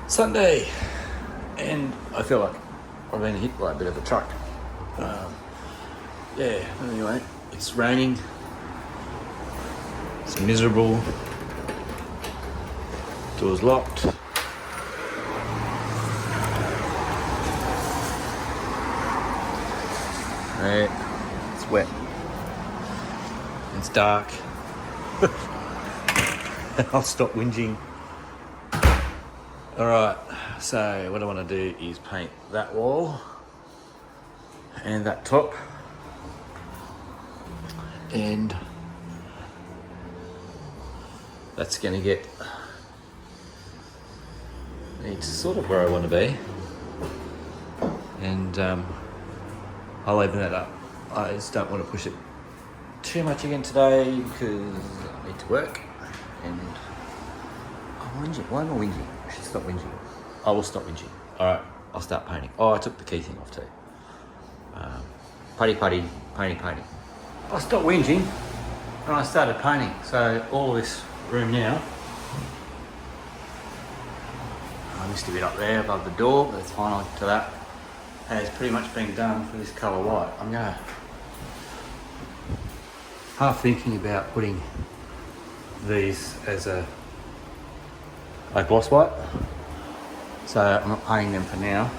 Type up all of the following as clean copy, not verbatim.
Sunday, and I feel like I've been hit by a bit of a truck. Yeah, anyway, it's raining, it's miserable, door's locked. Right, it's wet, it's dark. I'll stop whinging. Alright, so what I want to do is paint that wall and that top, and that's going to get it's sort of where I want to be, and I'll open that up. I just don't want to push it too much again today because I need to work, and I'm whinging. Why am I whinging? I should stop whinging. I will stop whinging. Alright, I'll start painting. Oh, I took the key thing off too. Painting. I stopped whinging and I started painting. So all of this room now, I missed a bit up there above the door, but that's fine, I'll get to that. Has pretty much been done for this colour white. I'm going half thinking about putting these as a gloss white, so I'm not painting them for now.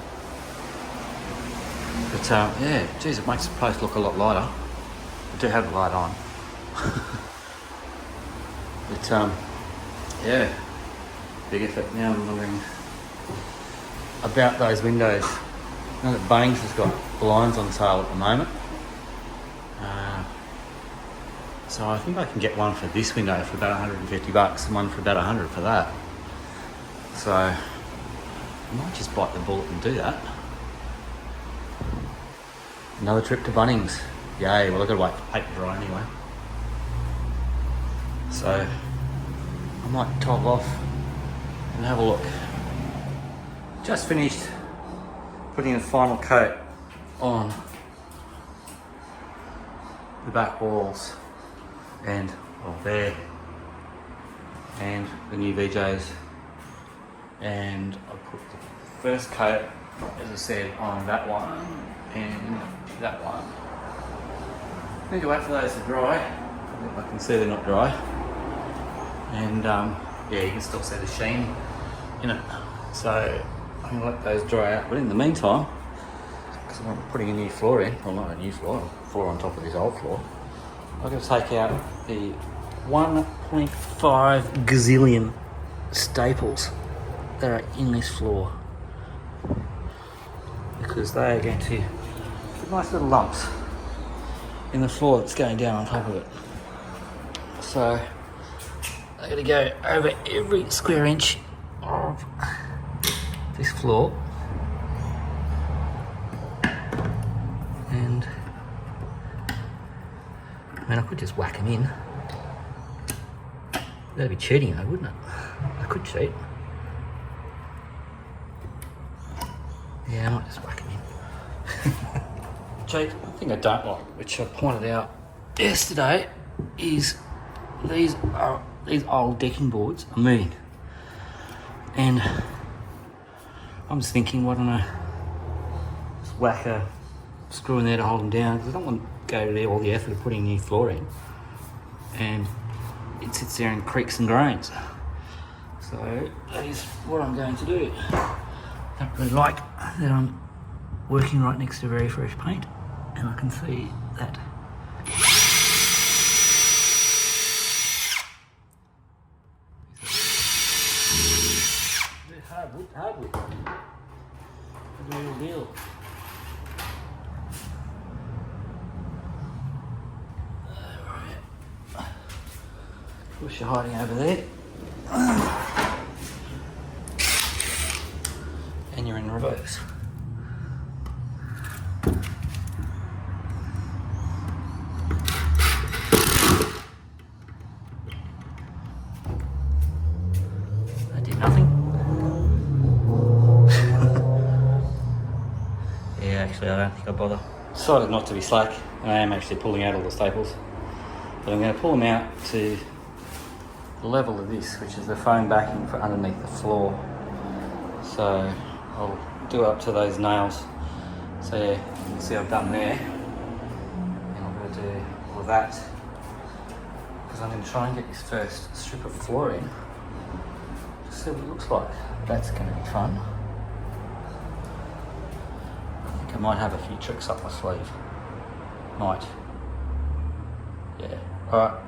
But yeah, geez, it makes the place look a lot lighter. I do have the light on. But yeah, big effort. Now I'm wondering about those windows. I know that Bunnings has got blinds on sale at the moment. So I think I can get one for this window for about $150 and one for about $100 for that. So I might just bite the bullet and do that. Another trip to Bunnings. Yay, well I've got to wait for paint to dry anyway. So I might top off and have a look. Just finished putting a final coat on the back walls and there, and the new VJs, and I put the first coat, as I said, on that one and that one. Need to wait for those to dry. I can see they're not dry, and yeah, you can still see the sheen in it, so I'm going to let those dry out. But in the meantime, because I'm putting a new floor in, well not a new floor, on top of this old floor, I'm going to take out the 1.5 gazillion staples that are in this floor, because they are going to put nice little lumps in the floor that's going down on top of it. So I'm going to go over every square inch of this floor, and I mean I could just whack them in. That'd be cheating though, wouldn't it? I could cheat. Yeah, I might just whack them in. Cheat. The thing I don't like, which I pointed out yesterday, is these old decking boards are moving, and I'm just thinking, why don't I just whack a screw in there to hold them down, because I don't want to go to all the effort of putting new floor in and it sits there and creaks and groans. So that is what I'm going to do. I don't really like that I'm working right next to very fresh paint, and I can see that hardwood. The real deal. Of course you're hiding over there. And you're in reverse. I did nothing. Yeah, actually I don't think I'll bother. Decided not to be slack, and I am actually pulling out all the staples. But I'm going to pull them out to the level of this, which is the foam backing for underneath the floor. So I'll do up to those nails. So yeah, you can see I've done there. And I'm going to do all of that. Because I'm going to try and get this first strip of floor in. Just see what it looks like. That's going to be fun. I think I might have a few tricks up my sleeve. Might. Yeah. Alright.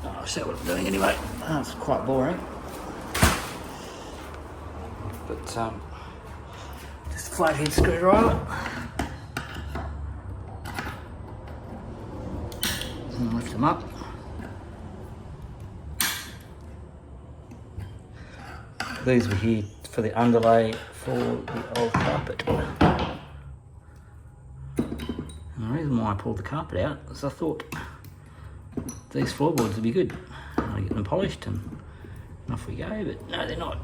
I'll see what I'm doing anyway. It's quite boring. But just a flathead screwdriver. And lift them up. These were here for the underlay for the old carpet. And the reason why I pulled the carpet out is I thought these floorboards would be good. I get them polished and off we go, but no, they're not.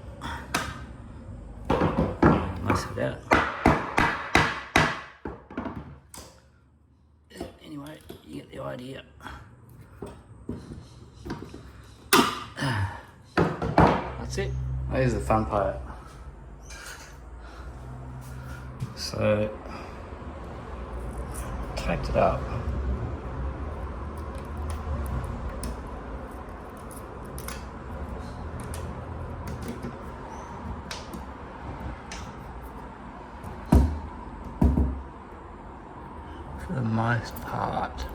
Most of it out. Anyway, you get the idea. That's it. Here's the fun part. So, taped it up. For the most part,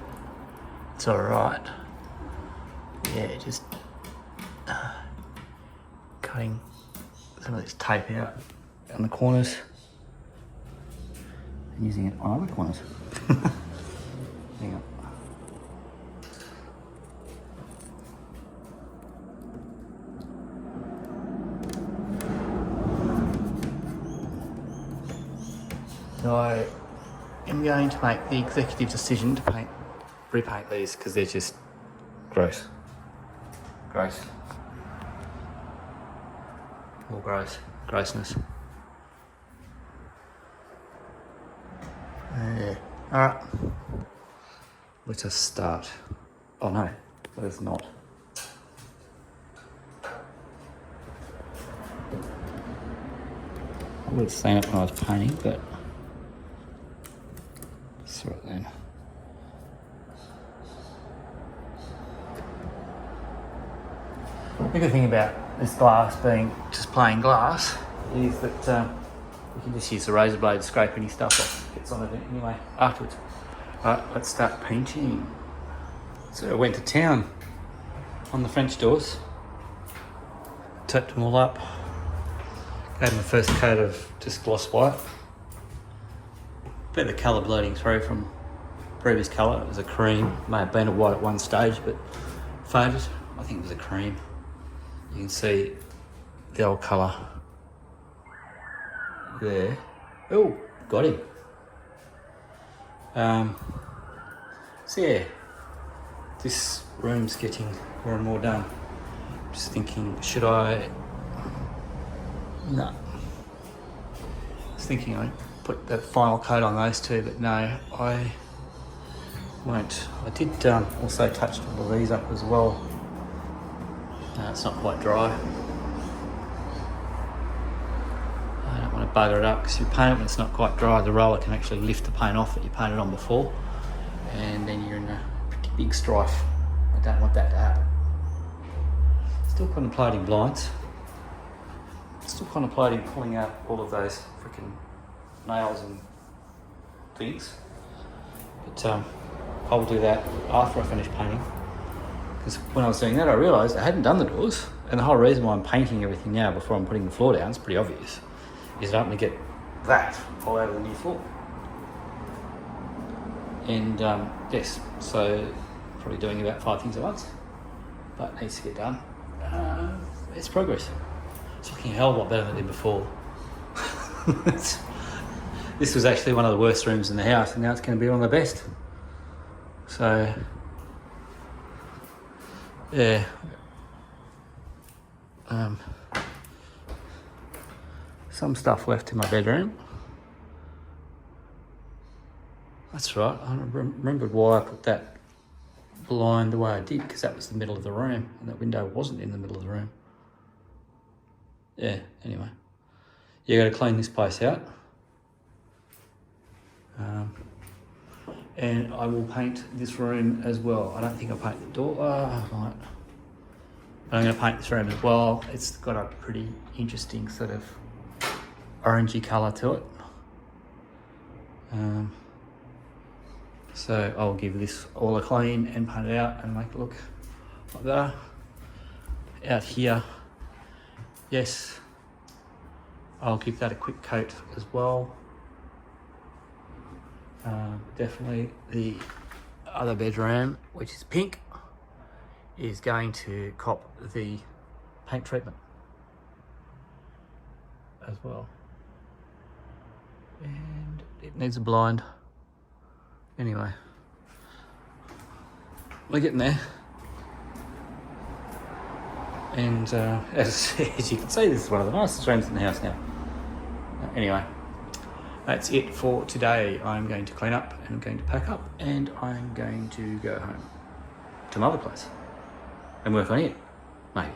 it's alright. Yeah, just cutting some of this tape out on the corners and using it on other corners. Hang on. So I am going to make the executive decision to repaint these because they're just gross. Gross. More gross. Grossness. Yeah. Alright. Let us start. Oh no, let us not. I would have seen it when I was painting, but saw it then. The good thing about this glass being just plain glass is that you can just use the razor blade to scrape any stuff off. Gets on it anyway afterwards. Alright, let's start painting. So I went to town on the French doors, taped them all up, gave them the first coat of just gloss white. Bit of the colour bleeding through from previous colour. It was a cream, may have been a white at one stage, but faded. I think it was a cream. You can see the old colour there. Oh, got him. So yeah, this room's getting more and more done. Just thinking, should I? No. I was thinking I'd put that final coat on those two, but no, I won't. I did also touch all of these up as well. It's not quite dry. I don't want to bugger it up because you paint it when it's not quite dry. The roller can actually lift the paint off that you painted on before, and then you're in a pretty big strife. I don't want that to happen. Still contemplating blinds. Still contemplating pulling out all of those freaking nails and things. But I'll do that after I finish painting. Because when I was doing that, I realised I hadn't done the doors, and the whole reason why I'm painting everything now before I'm putting the floor down, it's pretty obvious, is I don't want to get that all over the new floor. And yes, so probably doing about 5 things at once, but it needs to get done. It's progress. It's looking a hell of a lot better than it did before. This was actually one of the worst rooms in the house, and now it's going to be one of the best. So yeah. Some stuff left in my bedroom. That's right, I remembered why I put that blind the way I did, because that was the middle of the room, and that window wasn't in the middle of the room. yeah, anyway. You got to clean this place out. And I will paint this room as well. I don't think I'll paint the door. I might. But I'm going to paint this room as well. It's got a pretty interesting sort of orangey colour to it. So I'll give this all a clean and paint it out and make it look like that. Out here, yes, I'll give that a quick coat as well. Definitely the other bedroom, which is pink, is going to cop the paint treatment as well. And it needs a blind. Anyway, we're getting there. And as you can see, this is one of the nicest rooms in the house now. Anyway, that's it for today. I'm going to clean up and I'm going to pack up and I'm going to go home to my other place and work on it. Maybe.